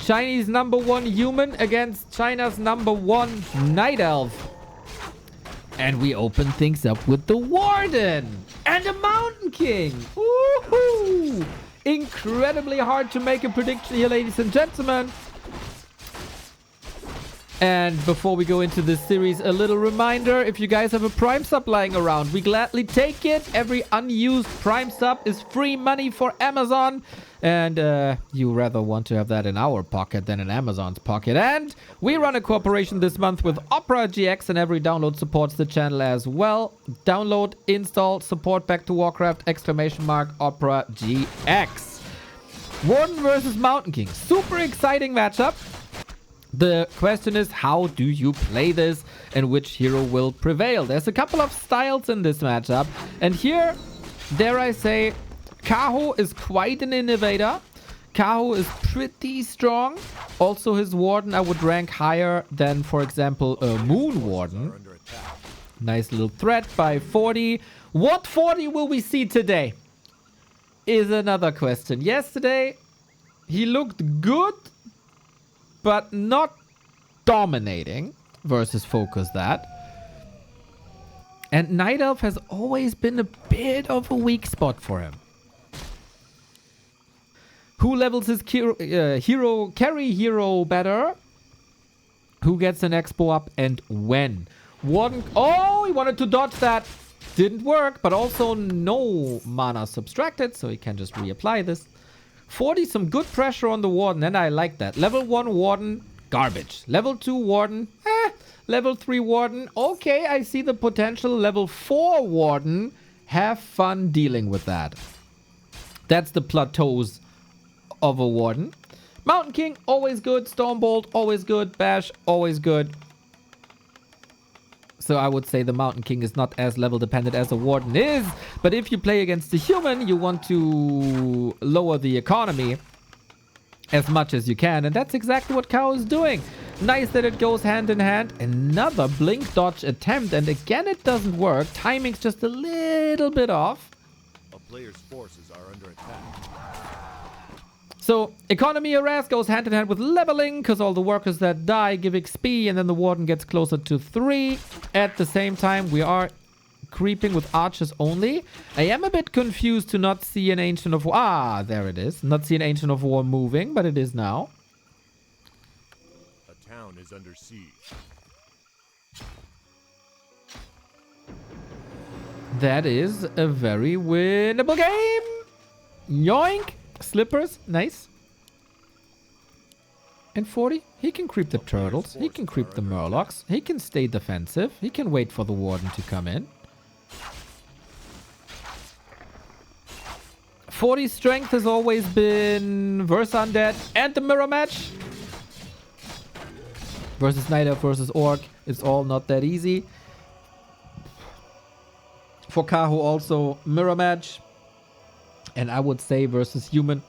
Chinese #1 human against China's #1 night elf. And we open things up with the Warden and the Mountain King. Woohoo! Incredibly hard to make a prediction here, ladies and gentlemen. And before we go into this series, a little reminder, if you guys have a Prime sub lying around, we gladly take it. Every unused Prime sub is free money for Amazon. And you rather want to have that in our pocket than in Amazon's pocket. And we run a cooperation this month with Opera GX, and every download supports the channel as well. Download, install, support back to Warcraft, ! Opera GX. Warden versus Mountain King. Super exciting matchup. The question is, how do you play this and which hero will prevail? There's a couple of styles in this matchup. And here, dare I say, Kaho is quite an innovator. Kaho is pretty strong. Also, his Warden I would rank higher than, for example, a Moon Warden. Nice little threat by FORTI. What FORTI will we see today? Is another question. Yesterday, he looked good, but not dominating versus Focus that. And Night Elf has always been a bit of a weak spot for him. Who levels his carry hero better? Who gets an expo up and when? Warden. Oh, he wanted to dodge that. Didn't work, but also no mana subtracted, so he can just reapply this. 40, some good pressure on the Warden, and I like that. Level 1 Warden, garbage. Level 2 Warden, Level 3 Warden, okay, I see the potential. Level 4 Warden, have fun dealing with that. That's the plateaus of a Warden. Mountain King, always good. Stormbolt, always good. Bash, always good. So I would say the Mountain King is not as level dependent as a Warden is. But if you play against the human, you want to lower the economy as much as you can. And that's exactly what Kao is doing. Nice that it goes hand in hand. Another blink dodge attempt. And again, it doesn't work. Timing's just a little bit off. A player's forces are under attack. So, economy harass goes hand in hand with leveling, because all the workers that die give XP, and then the Warden gets closer to 3. At the same time, we are creeping with archers only. I am a bit confused to not see an Ancient of War. Ah, there it is. Not see an Ancient of War moving, but it is now. A town is under siege. That is a very winnable game. Yoink. Slippers, nice. And 40, he can creep the turtles. He can creep the murlocs. He can stay defensive. He can wait for the Warden to come in. 40's strength has always been versus Undead and the mirror match. Versus Night Elf versus Orc. It's all not that easy. For Kaho also mirror match. And I would say versus human,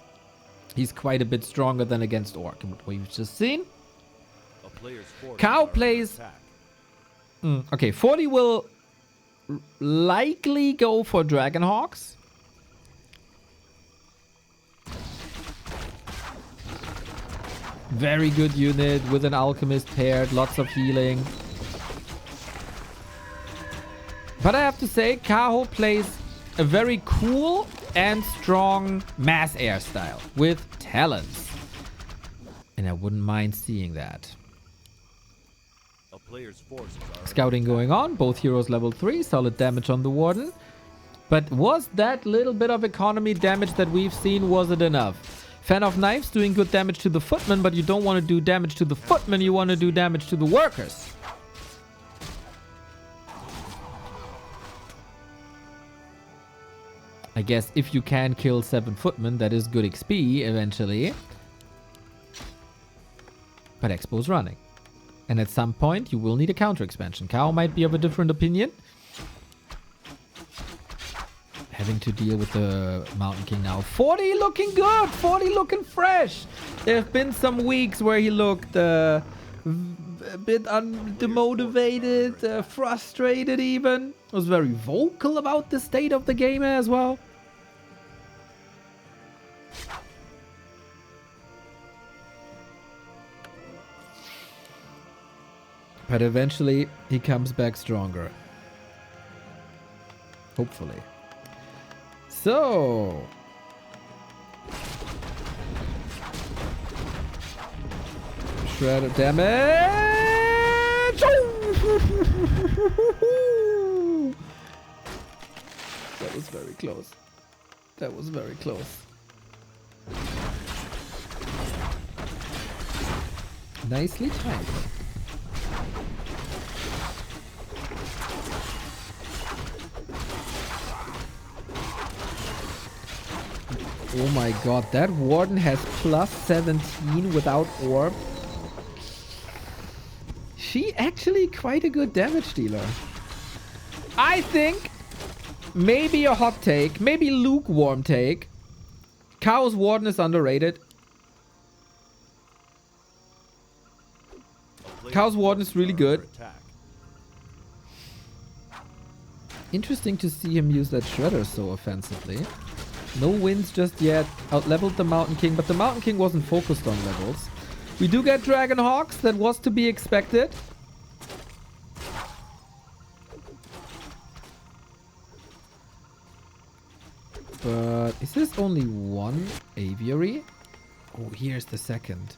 he's quite a bit stronger than against Orc. What we've just seen. Cow plays... okay, 40 will likely go for Dragonhawks. Very good unit with an Alchemist paired. Lots of healing. But I have to say, Kaho plays a very cool and strong mass air style with talents. And I wouldn't mind seeing that. Scouting going on. Both heroes level 3. Solid damage on the Warden. But was that little bit of economy damage that we've seen, was it enough? Fan of Knives doing good damage to the footman, but you don't want to do damage to the footman, you want to do damage to the workers. I guess if you can kill 7 footmen, that is good XP eventually. But Expo's running. And at some point, you will need a counter expansion. Cow might be of a different opinion. Having to deal with the Mountain King now. 40 looking good. 40 looking fresh. There have been some weeks where he looked a bit demotivated, frustrated even. Was very vocal about the state of the game as well. But eventually, he comes back stronger. Hopefully. So... Shredder damage! That was very close. That was very close. Nicely timed. Oh my god, that Warden has plus 17 without orb. She actually quite a good damage dealer. I think maybe a hot take, maybe lukewarm take. Chaos Warden is underrated. Chaos Warden is really good. Interesting to see him use that Shredder so offensively. No wins just yet. Out-leveled the Mountain King, but the Mountain King wasn't focused on levels. We do get Dragon Hawks. That was to be expected. But is this only one aviary? Oh, here's the second.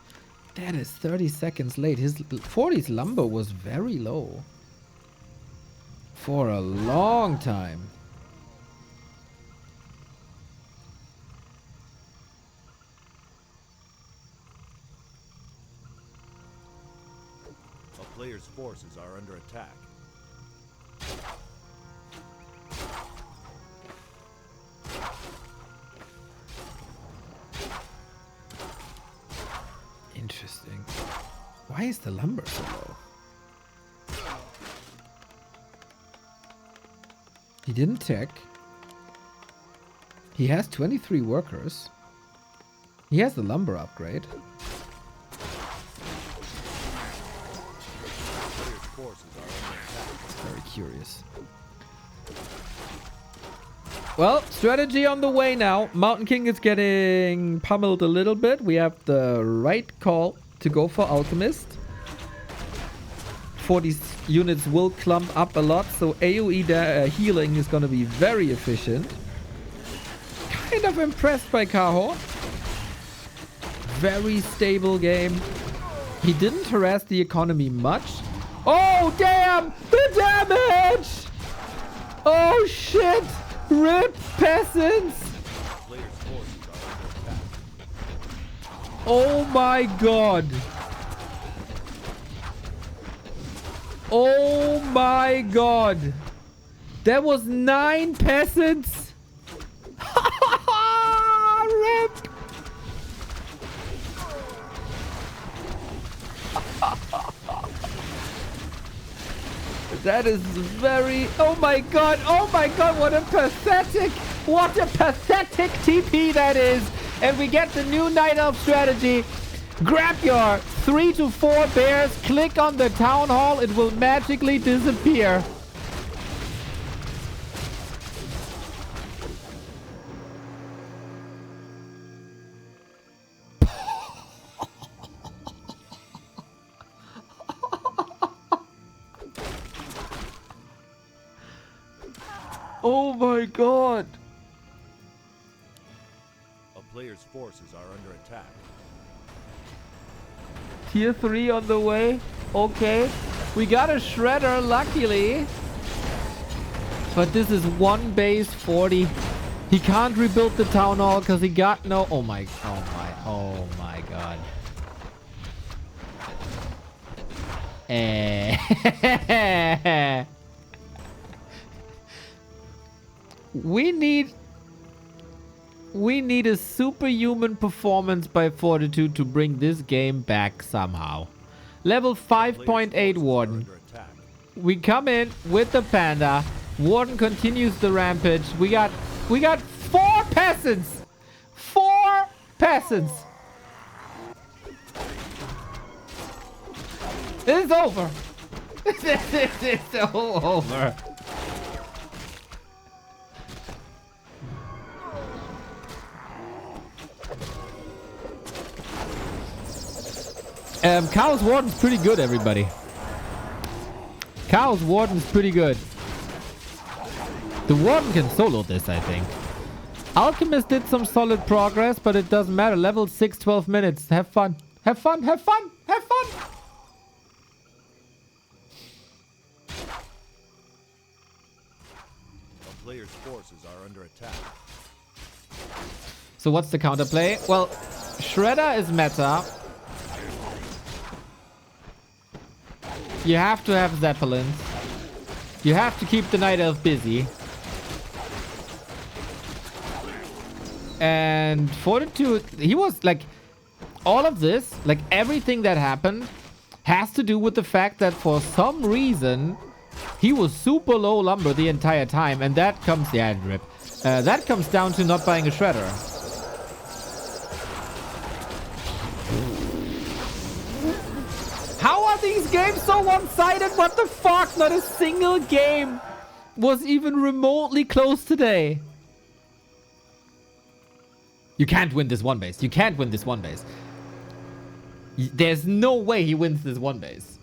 That is 30 seconds late. His FORTI's lumber was very low. For a long time. A player's forces are under attack. Interesting. Why is the lumber so low? He didn't tech. He has 23 workers. He has the lumber upgrade. Very curious. Well, strategy on the way now. Mountain King is getting pummeled a little bit. We have the right call to go for Alchemist. 40 units will clump up a lot, so AoE healing is going to be very efficient. Kind of impressed by Kaho. Very stable game. He didn't harass the economy much. Oh, damn! The damage! Oh, shit! RIP peasants! Oh my god! Oh my god! That was 9 peasants! RIP! That is very... Oh my god! Oh my god! What a pathetic TP that is! And we get the new Night Elf strategy. Grab your 3 to 4 bears, click on the town hall, it will magically disappear. Oh my god! A player's forces are under attack. Tier 3 on the way. Okay. We got a Shredder, luckily. But this is one base 40. He can't rebuild the town hall because he got no... Oh my god. We need a superhuman performance by Fortitude to bring this game back somehow. Level 5.8 Warden. We come in with the panda. Warden continues the rampage. We got 4 peasants. 4 peasants. It's over. It's over. Chaos Warden's pretty good, everybody. Chaos Warden's pretty good. The Warden can solo this, I think. Alchemist did some solid progress, but it doesn't matter. Level 6, 12 minutes. Have fun. Have fun. Have fun. Have fun. A player's forces are under attack. So what's the counterplay? Well, Shredder is meta. You have to have Zeppelins. You have to keep the Night Elf busy. And Fortitude, he was like, all of this, like everything that happened has to do with the fact that for some reason he was super low lumber the entire time, and that comes, yeah, drip. That comes down to not buying a Shredder. How are these games so one-sided? What the fuck? Not a single game was even remotely close today. You can't win this one base. You can't win this one base. There's no way he wins this one base.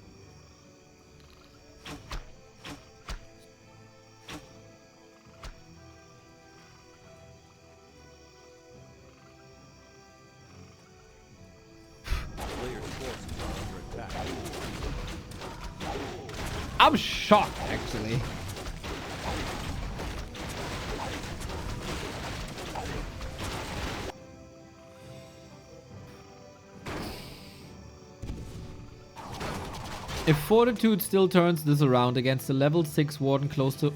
I'm shocked, actually. If Fortitude still turns this around against a level 6 Warden close to...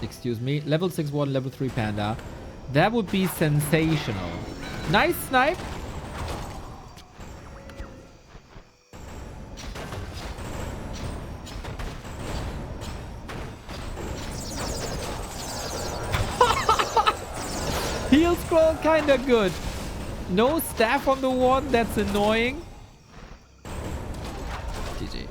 Excuse me. Level 6 Warden, level 3 Panda. That would be sensational. Nice snipe. Heal scroll kinda good. No staff on the Warden. That's annoying. GG.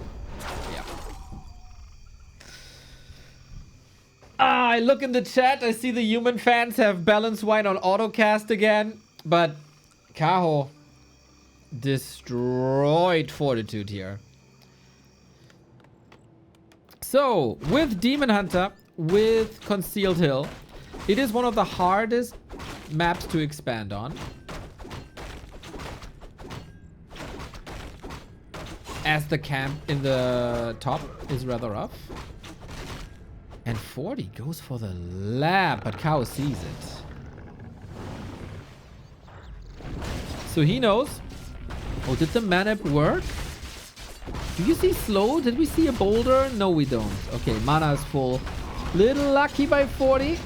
I look in the chat. I see the human fans have Balance Wine on autocast again. But Kaho destroyed Fortitude here. So, with Demon Hunter, with Concealed Hill, it is one of the hardest maps to expand on. As the camp in the top is rather rough. And FORTI goes for the lab, but Kao sees it. So he knows. Oh, did the mana work? Do you see slow? Did we see a boulder? No, we don't. Okay, mana is full. Little lucky by FORTI.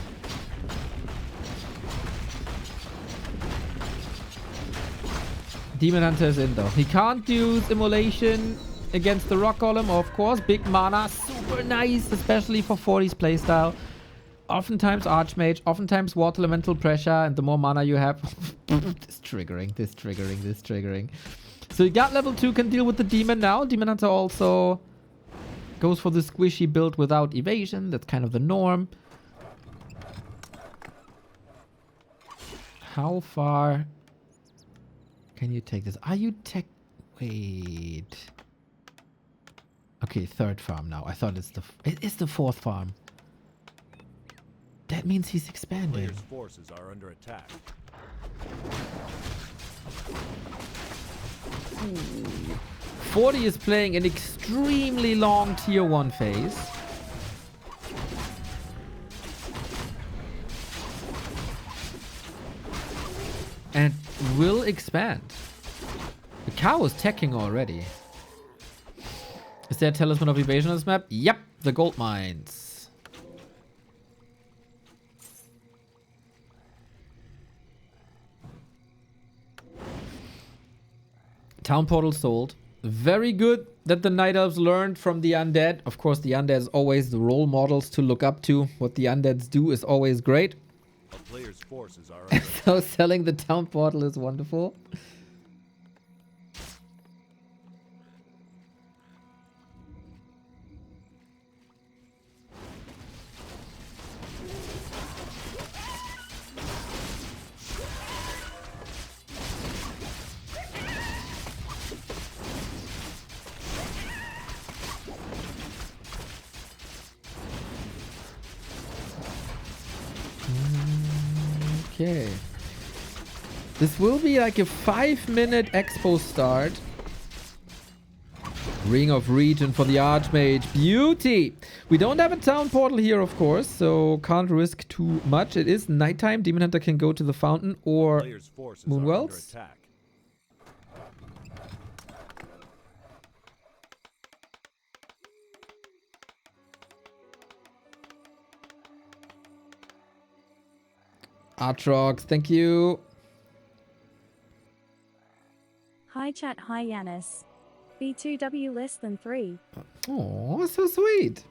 Demon Hunter is in though. He can't use Immolation against the Rock Golem, of course. Big mana, super nice, especially for FORTI's playstyle. Oftentimes Archmage, oftentimes Water Elemental Pressure, and the more mana you have... this triggering. So you got level 2, can deal with the Demon now. Demon Hunter also goes for the squishy build without evasion. That's kind of the norm. How far can you take this? Are you tech... Wait... Okay, third farm now. I thought it's the... It is the fourth farm. That means he's expanding. Player's forces are under attack. FORTI is playing an extremely long tier 1 phase. And will expand. The cow is teching already. Is there a talisman of evasion on this map? Yep, the gold mines. Town portal sold. Very good that the Night Elves learned from the undead. Of course, the undead is always the role models to look up to. What the undeads do is always great. A player's forces are under So selling the town portal is wonderful. Okay. This will be like a 5-minute expo start. Ring of Regen for the Archmage. Beauty! We don't have a town portal here, of course, so can't risk too much. It is nighttime. Demon Hunter can go to the fountain or Player's forces are Moonwells. under attack. Atrox, thank you. Hi chat, hi Yanis. B2W less than 3. Oh, so sweet.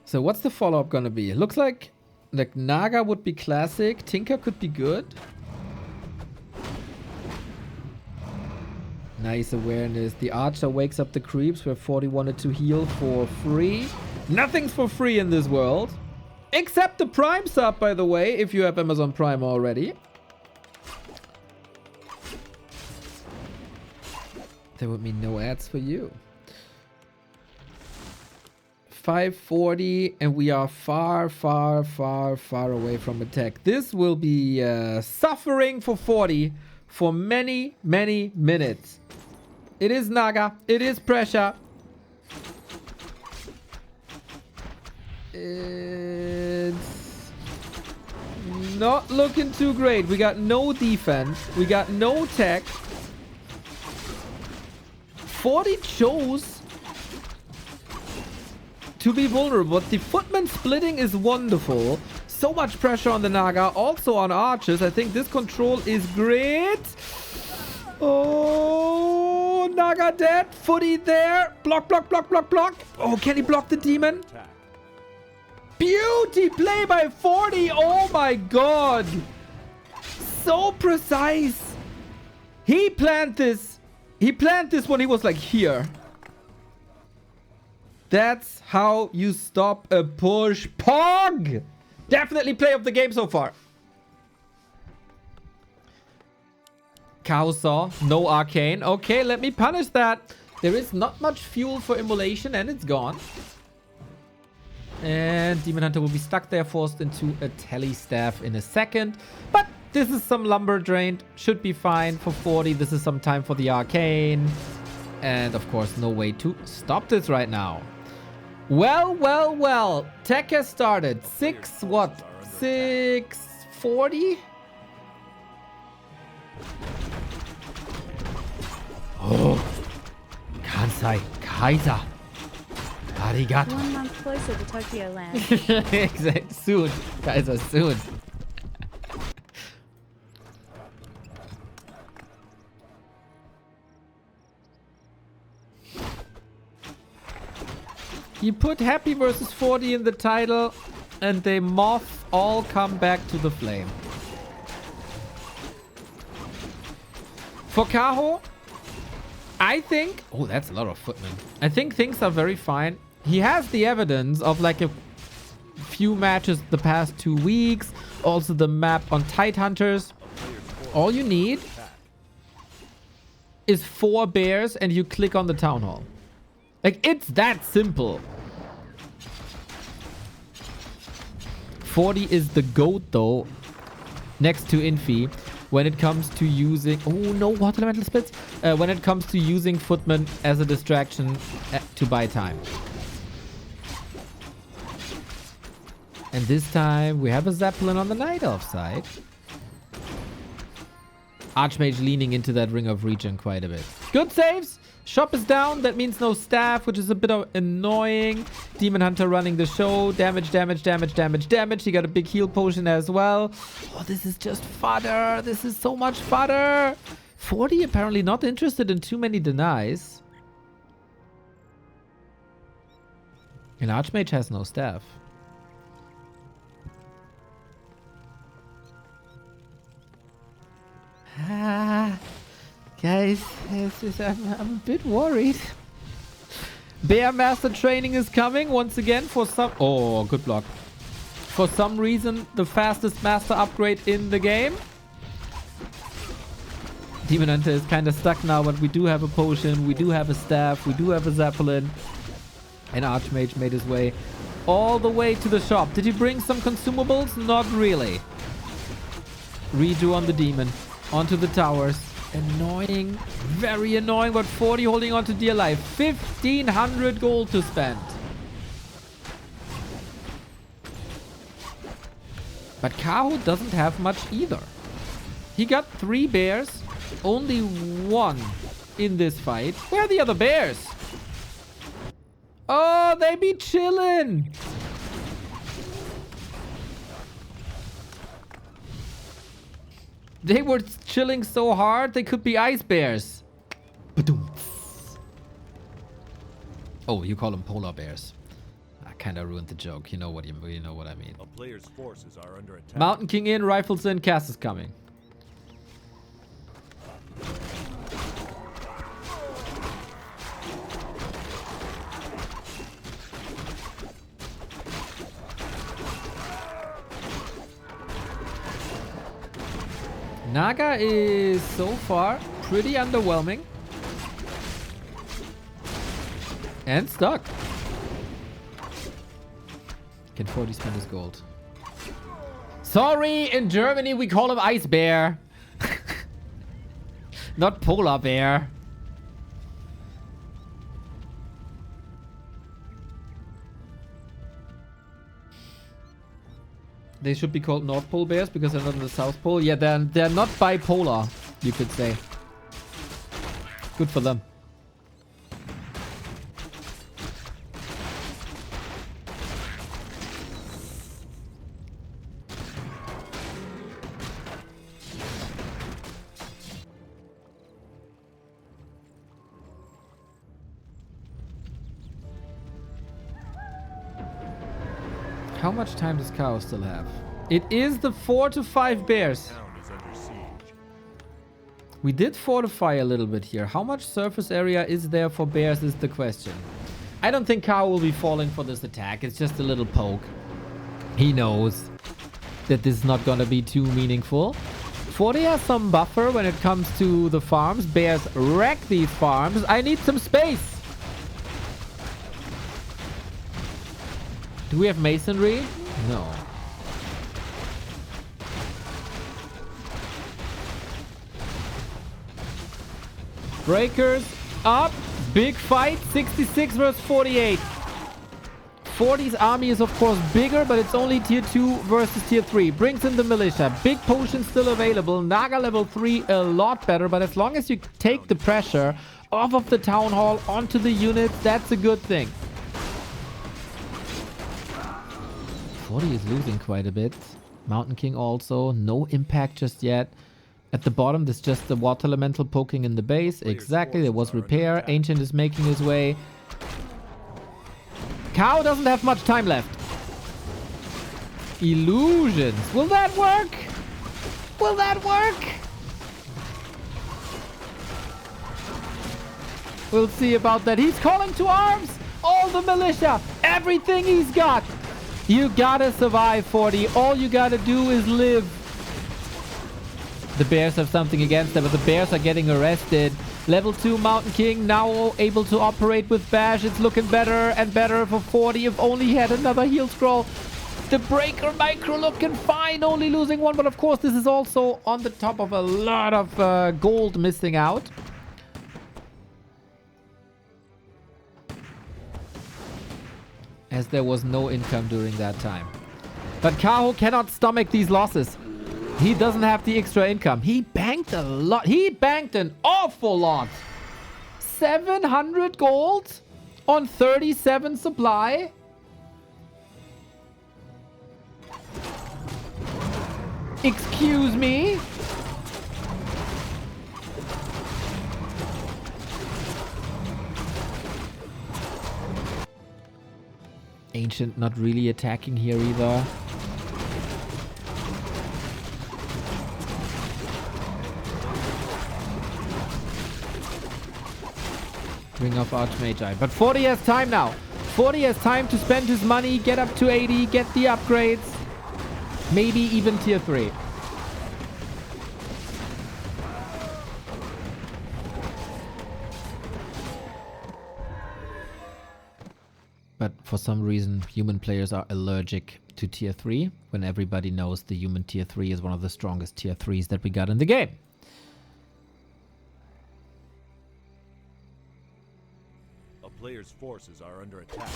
So what's the follow-up gonna be? It looks like Naga would be classic. Tinker could be good. Nice awareness. The Archer wakes up the creeps where 40 wanted to heal for free. Nothing's for free in this world. Except the Prime sub, by the way, if you have Amazon Prime already. There would be no ads for you. 540, and we are far, far, far, far away from attack. This will be suffering for 40 for many, many minutes. It is Naga. It is pressure. It's not looking too great. We got no defense. We got no tech. 40 chose to be vulnerable. But the footman splitting is wonderful. So much pressure on the Naga. Also on archers. I think this control is great. Oh, Naga dead. Footy there. Block, block, block, block, block. Oh, can he block the demon? Attack. Beauty play by 40. Oh my god. So precise. He planned this. He planned this when he was like here. That's how you stop a push. Pog! Definitely play of the game so far. Cow Saw. No arcane. Okay, let me punish that. There is not much fuel for immolation and it's gone. And Demon Hunter will be stuck there, forced into a tele staff in a second. But this is some lumber drained. Should be fine for 40. This is some time for the arcane. And of course, no way to stop this right now. Well, well, well. Tech has started. 640? Oh. Kansai. Kaiser. Arigato. 1 month closer to Tokyo Land. Exactly. Soon. Kaiser, soon. You put Happy versus 40 in the title and they moth all come back to the flame. For Kaho, I think... Oh, that's a lot of footmen. I think things are very fine. He has the evidence of like a few matches the past 2 weeks. Also the map on Tidehunters. All you need is 4 bears and you click on the town hall. Like, it's that simple. 40 is the GOAT, though, next to Infi, when it comes to using... Oh, no, water elemental splits. When it comes to using Footman as a distraction to buy time. And this time, we have a Zeppelin on the Night Elf side. Archmage leaning into that Ring of Regen quite a bit. Good saves. Shop is down. That means no staff, which is a bit annoying. Demon Hunter running the show. Damage, damage, damage, damage, damage. He got a big heal potion as well. Oh, this is just fodder. This is so much fodder. 40 apparently not interested in too many denies. And Archmage has no staff. Guys, I'm a bit worried. Bear Master training is coming once again for some... Oh, good block. For some reason, the fastest Master upgrade in the game. Demon Hunter is kind of stuck now, but we do have a potion. We do have a staff. We do have a Zeppelin. And Archmage made his way all the way to the shop. Did he bring some consumables? Not really. Redo on the demon. Onto the towers. Annoying. Very annoying, but 40 holding on to dear life. 1,500 gold to spend. But Kaho doesn't have much either. He got 3 bears. Only 1 in this fight. Where are the other bears? Oh, they be chillin'. They were chilling so hard, they could be ice bears. Ba-doom. Oh, you call them polar bears. I kind of ruined the joke. You know what I mean. A player's forces are under attack. Mountain King in, rifles in, cast is coming. Naga is so far pretty underwhelming. And stuck. Can 40 spend his gold? Sorry, in Germany we call him Ice Bear. Not Polar Bear. They should be called North Pole Bears because they're not in the South Pole. Yeah, they're not bipolar, you could say. Good for them. How much time does Chaos still have? It is the 4 to 5 bears. Town is under siege. We did fortify a little bit here. How much surface area is there for bears is the question. I don't think Kao will be falling for this attack. It's just a little poke. He knows that this is not going to be too meaningful. FORTI has some buffer when it comes to the farms. Bears wreck these farms. I need some space. Do we have masonry? No. Breakers up. Big fight. 66 versus 48. 40's army is of course bigger, but it's only tier 2 versus tier 3. Brings in the militia. Big potion still available. Naga level 3 a lot better, but as long as you take the pressure off of the town hall onto the units, that's a good thing. 40 is losing quite a bit. Mountain King also. No impact just yet. At the bottom, there's just the water elemental poking in the base. Exactly, there was repair. Ancient is making his way. Cow doesn't have much time left. Illusions. Will that work? Will that work? We'll see about that. He's calling to arms. All the militia. Everything he's got. You gotta survive, 40. All you gotta do is live. The bears have something against them, but the bears are getting arrested. Level 2 Mountain King now able to operate with Bash. It's looking better and better for 40. If only he had another heal scroll. The Breaker Micro looking fine, only losing 1. But of course, this is also on the top of a lot of gold missing out. As there was no income during that time. But Kaho cannot stomach these losses. He doesn't have the extra income. He banked a lot. He banked an awful lot. 700 gold on 37 supply. Excuse me. Ancient not really attacking here either. Ring of Archmagi. But 40 has time now. 40 has time to spend his money, get up to 80, get the upgrades. Maybe even tier 3. But for some reason, human players are allergic to tier 3, when everybody knows the human tier 3 is one of the strongest tier 3s that we got in the game. A player's forces are under attack.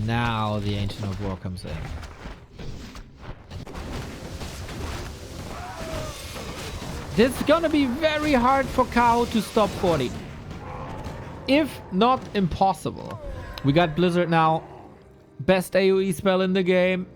Now the Ancient of War comes in. This is gonna be very hard for Kao to stop 40. If not impossible. We got Blizzard now. Best AoE spell in the game.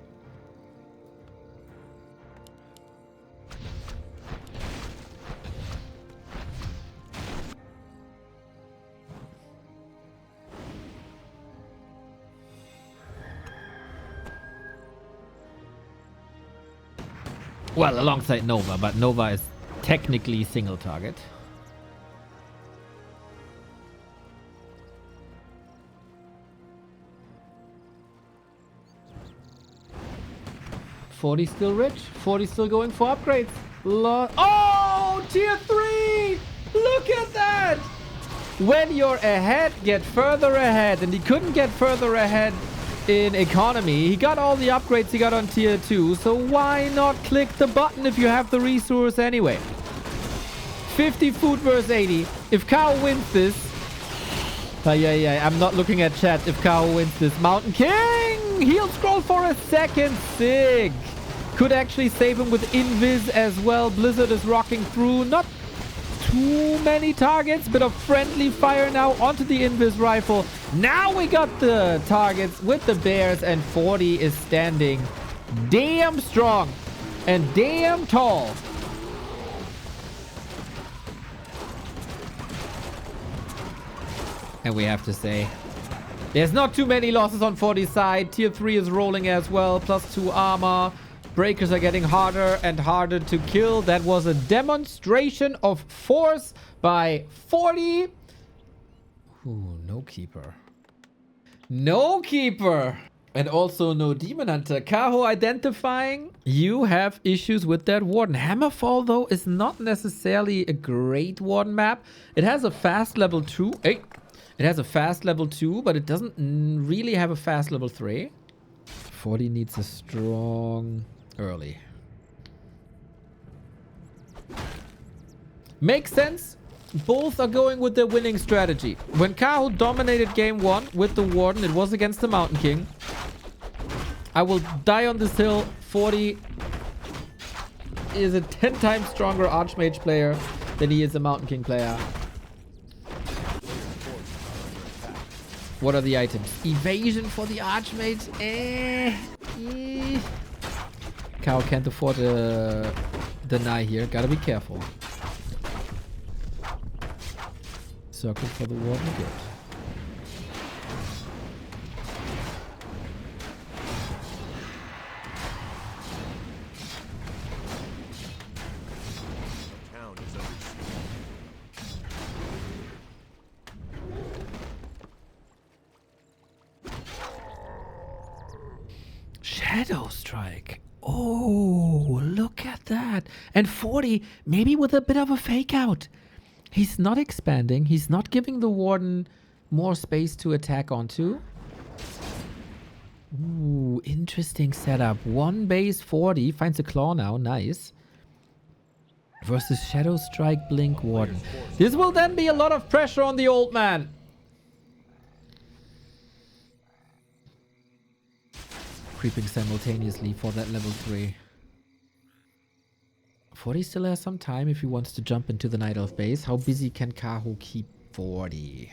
Well, alongside Nova, but Nova is technically single target. FORTI still rich. FORTI still going for upgrades. Oh, tier 3! Look at that! When you're ahead, get further ahead. And he couldn't get further ahead in economy. He got all the upgrades he got on tier 2. So why not click the button if you have the resource anyway? 50 food versus 80. If Kao wins this... I'm not looking at chat. If Kao wins this, Mountain King! He'll scroll for a second. Sig. Could actually save him with Invis as well. Blizzard is rocking through. Not too many targets. Bit of friendly fire now onto the Invis rifle. Now we got the targets with the bears, and FORTI is standing damn strong and damn tall. And we have to say, there's not too many losses on FORTI's side. Tier 3 is rolling as well. +2 armor. Breakers are getting harder and harder to kill. That was a demonstration of force by FORTI. Ooh, no keeper. No keeper. And also no demon hunter. Kaho identifying. You have issues with that warden. Hammerfall, though, is not necessarily a great warden map. It has a fast level 2. Hey. It has a fast level 2, but it doesn't really have a fast level 3. FORTI needs a strong early. Makes sense. Both are going with their winning strategy. When Kaho dominated game 1 with the Warden, it was against the Mountain King. I will die on this hill. FORTI is a 10 times stronger Archmage player than he is a Mountain King player. What are the items? Evasion for the Archmage? Kao can't afford to deny here. Gotta be careful. Circle for the Warden. Good. Shadow Strike. Oh, look at that. And FORTI, maybe with a bit of a fake out. He's not expanding. He's not giving the Warden more space to attack onto. Ooh, interesting setup. One base 40. Finds a claw now. Nice. Versus Shadow Strike, Blink, Warden. This will then be a lot of pressure on the old man. Creeping simultaneously for that level 3. FORTI still has some time if he wants to jump into the Night Elf base. How busy can Kaho keep FORTI?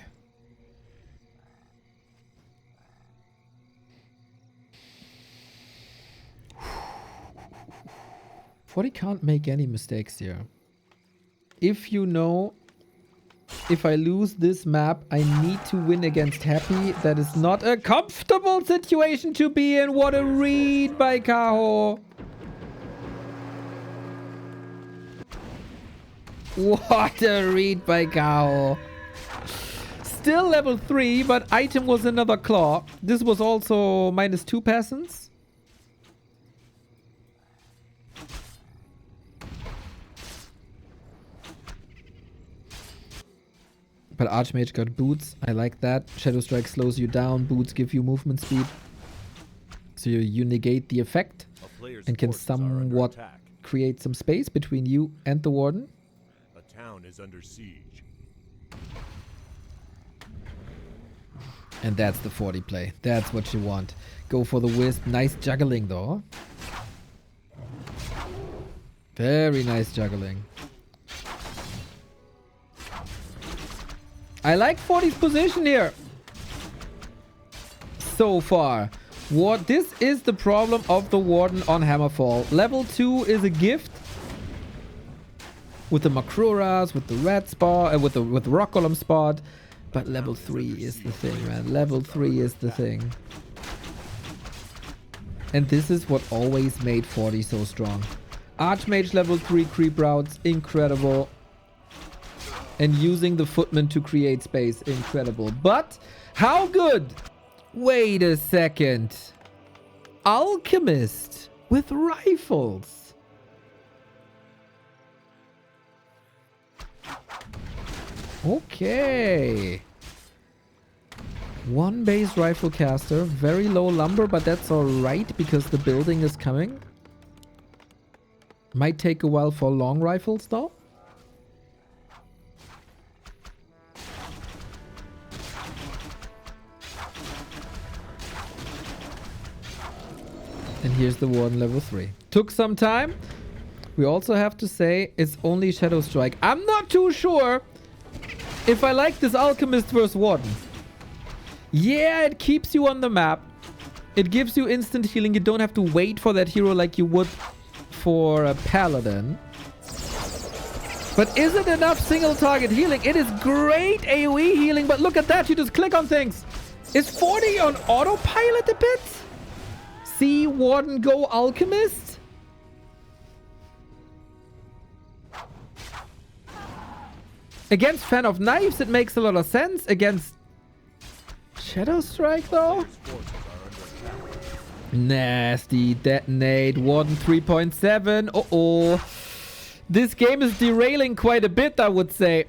FORTI can't make any mistakes here. If you know, if I lose this map, I need to win against Happy. That is not a comfortable situation to be in. What a read by Kaho. What a read by Kaho. Still level 3, but item was another claw. This was also -2 peasants. But Archmage got boots. I like that. Shadow Strike slows you down. Boots give you movement speed. So you negate the effect and can somewhat create some space between you and the Warden. A town is under siege. And that's the 40 play. That's what you want. Go for the wisp. Nice juggling though. Very nice juggling. I like 40's position here. So far. This is the problem of the Warden on Hammerfall. Level 2 is a gift. With the Makruras, with the red spot, with the rock column spot. But level 3 is the thing, man. Level 3 is the thing. And this is what always made 40 so strong. Archmage level 3 creep routes, incredible. And using the footman to create space, incredible. But how good? Wait a second. Alchemist with rifles. Okay. One base rifle caster. Very low lumber, but that's alright because the building is coming. Might take a while for long rifles though. And here's the Warden level 3. Took some time. We also have to say it's only Shadow Strike. I'm not too sure if I like this Alchemist versus Warden. Yeah, it keeps you on the map. It gives you instant healing. You don't have to wait for that hero like you would for a Paladin. But is it enough single target healing? It is great AoE healing, but look at that. You just click on things. Is 40 on autopilot a bit? See Warden go Alchemist? Against Fan of Knives, it makes a lot of sense. Against Shadow Strike, though? Nasty detonate. Warden 3.7. Uh-oh. This game is derailing quite a bit, I would say.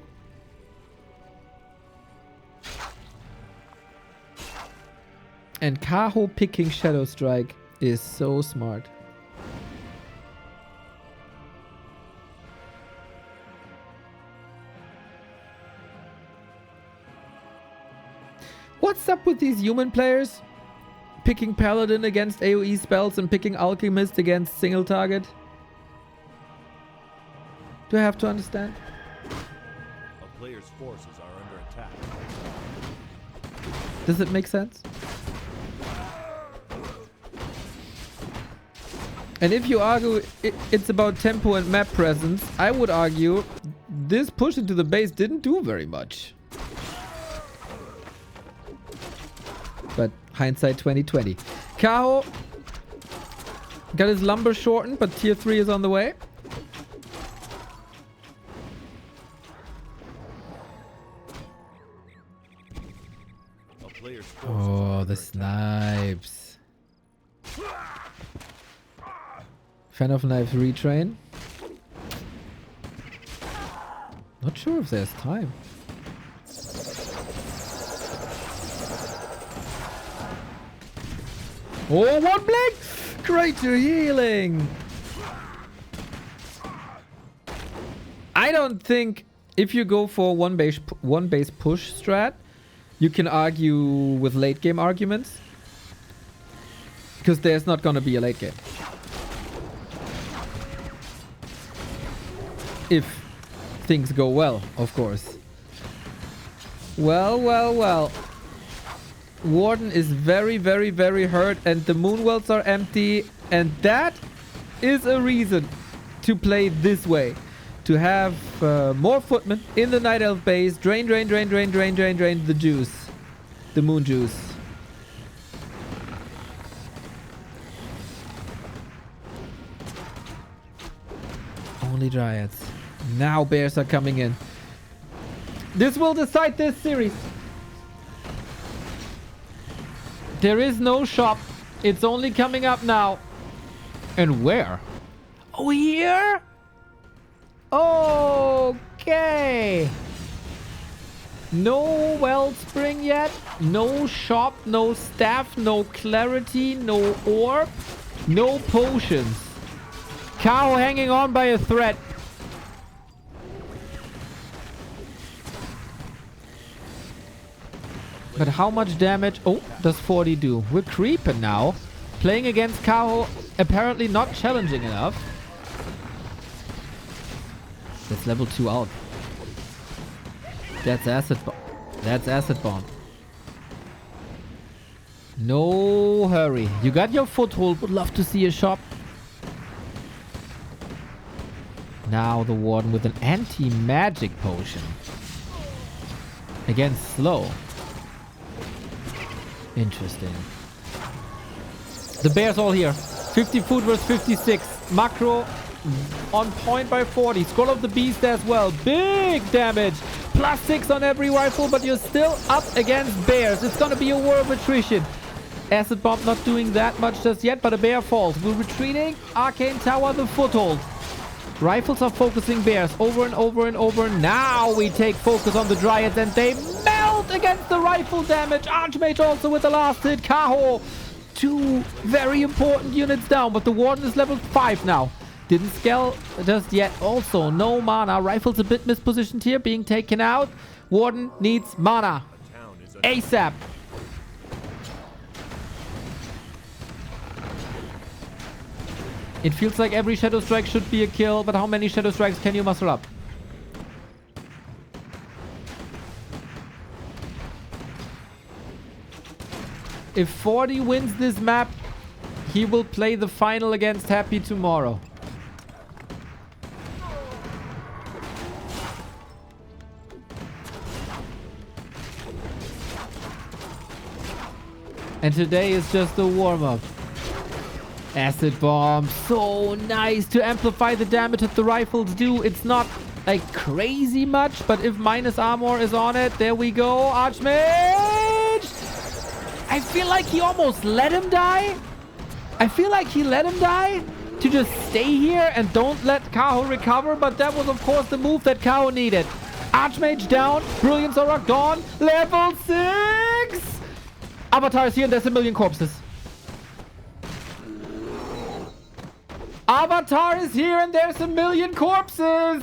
And Kaho picking Shadow Strike is so smart. What's up with these human players? Picking Paladin against AoE spells and picking Alchemist against single target? Do I have to understand? A player's forces are under attack. Does it make sense? And if you argue it's about tempo and map presence, I would argue this push into the base didn't do very much. But hindsight 2020. Kaho got his lumber shortened, but tier 3 is on the way. Oh, the snipes. Fan of Knives retrain. Not sure if there's time. Oh, one blink! Greater healing! I don't think if you go for one base push strat, you can argue with late game arguments. Because there's not gonna be a late game. If things go well, of course. Well, well, well. Warden is very, very, very hurt and the moonwells are empty. And that is a reason to play this way. To have more footmen in the Night Elf base. Drain the juice. The moon juice. Only Dryads. Now bears are coming in. This will decide this series. There is no shop. It's only coming up now. And where? Oh, here? Okay. No wellspring yet. No shop. No staff. No clarity. No orb. No potions. Cow hanging on by a thread. But how much damage does FORTI do? We're creeping now. Playing against Kaho, apparently not challenging enough. That's level 2 out. That's acid bomb. That's acid bomb. No hurry. You got your foothold. Would love to see a shop. Now the Warden with an anti-magic potion. Again, slow. Interesting. The bears all here. 50 food versus 56. Macro on point by FORTI. Scroll of the Beast as well. Big damage. +6 on every rifle, but you're still up against bears. It's gonna be a war of attrition. Acid Bomb not doing that much just yet, but a bear falls. We're retreating. Arcane Tower, the foothold. Rifles are focusing bears over and over and over. Now we take focus on the Dryads and they melt against the rifle damage. Archmage also with the last hit. Kaho. 2 very important units down, but the Warden is level 5 now. Didn't scale just yet. Also, no mana. Rifle's a bit mispositioned here, being taken out. Warden needs mana. ASAP. It feels like every Shadow Strike should be a kill, but how many Shadow Strikes can you muster up? If FORTI wins this map, he will play the final against Happy tomorrow. And today is just a warm-up. Acid Bomb, so nice to amplify the damage that the rifles do. It's not like crazy much, but if minus armor is on it, there we go. Archmage! I feel like he almost let him die. I feel like he let him die to just stay here and don't let Kaho recover, but that was of course the move that Kaho needed. Archmage down, Brilliance Aura gone, level 6! Avatar is here and there's a million corpses. Avatar is here and there's a million corpses!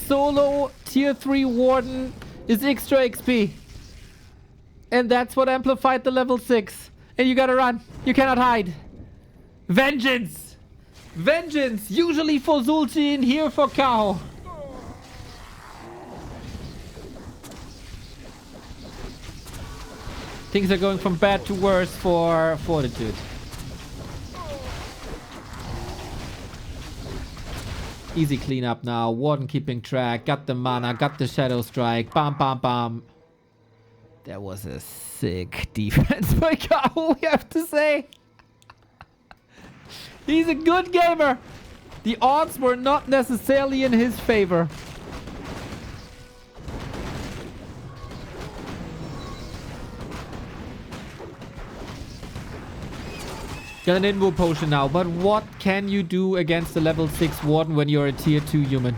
Solo tier 3 Warden is extra XP. And that's what amplified the level 6. And you gotta run. You cannot hide. Vengeance! Vengeance! Usually for Zul'jin, here for Kaho. Things are going from bad to worse for Fortitude. Easy cleanup now. Warden keeping track. Got the mana. Got the Shadow Strike. Bam, bam, bam. That was a sick defense by Kaho, we have to say. He's a good gamer. The odds were not necessarily in his favor. Got an Invo potion now, but what can you do against the level 6 Warden when you're a tier 2 human?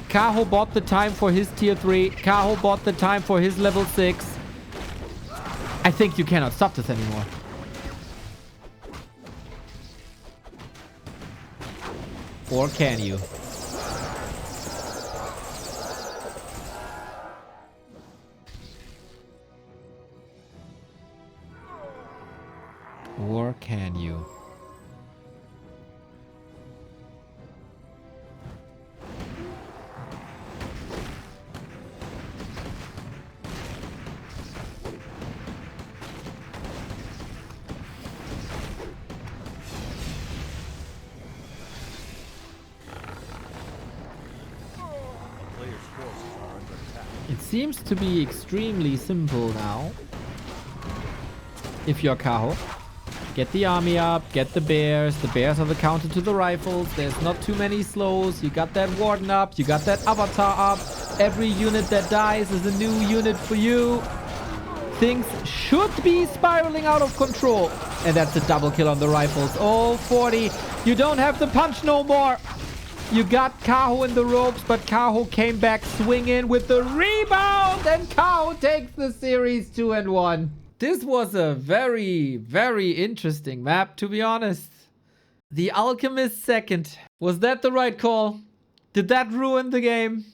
Kaho bought the time for his tier 3. Kaho bought the time for his level 6. I think you cannot stop this anymore. Or can you? Or can you? It seems to be extremely simple now. If you're Kaho. Get the army up. Get the bears. The bears are the counter to the rifles. There's not too many slows. You got that warden up. You got that avatar up. Every unit that dies is a new unit for you. Things should be spiraling out of control. And that's a double kill on the rifles. Oh, FORTI. You don't have the punch no more. You got Kaho in the ropes, but Kaho came back swinging with the rebound, and Kaho takes the series 2-1. This was a very, very interesting map, to be honest. The Alchemist second. Was that the right call? Did that ruin the game?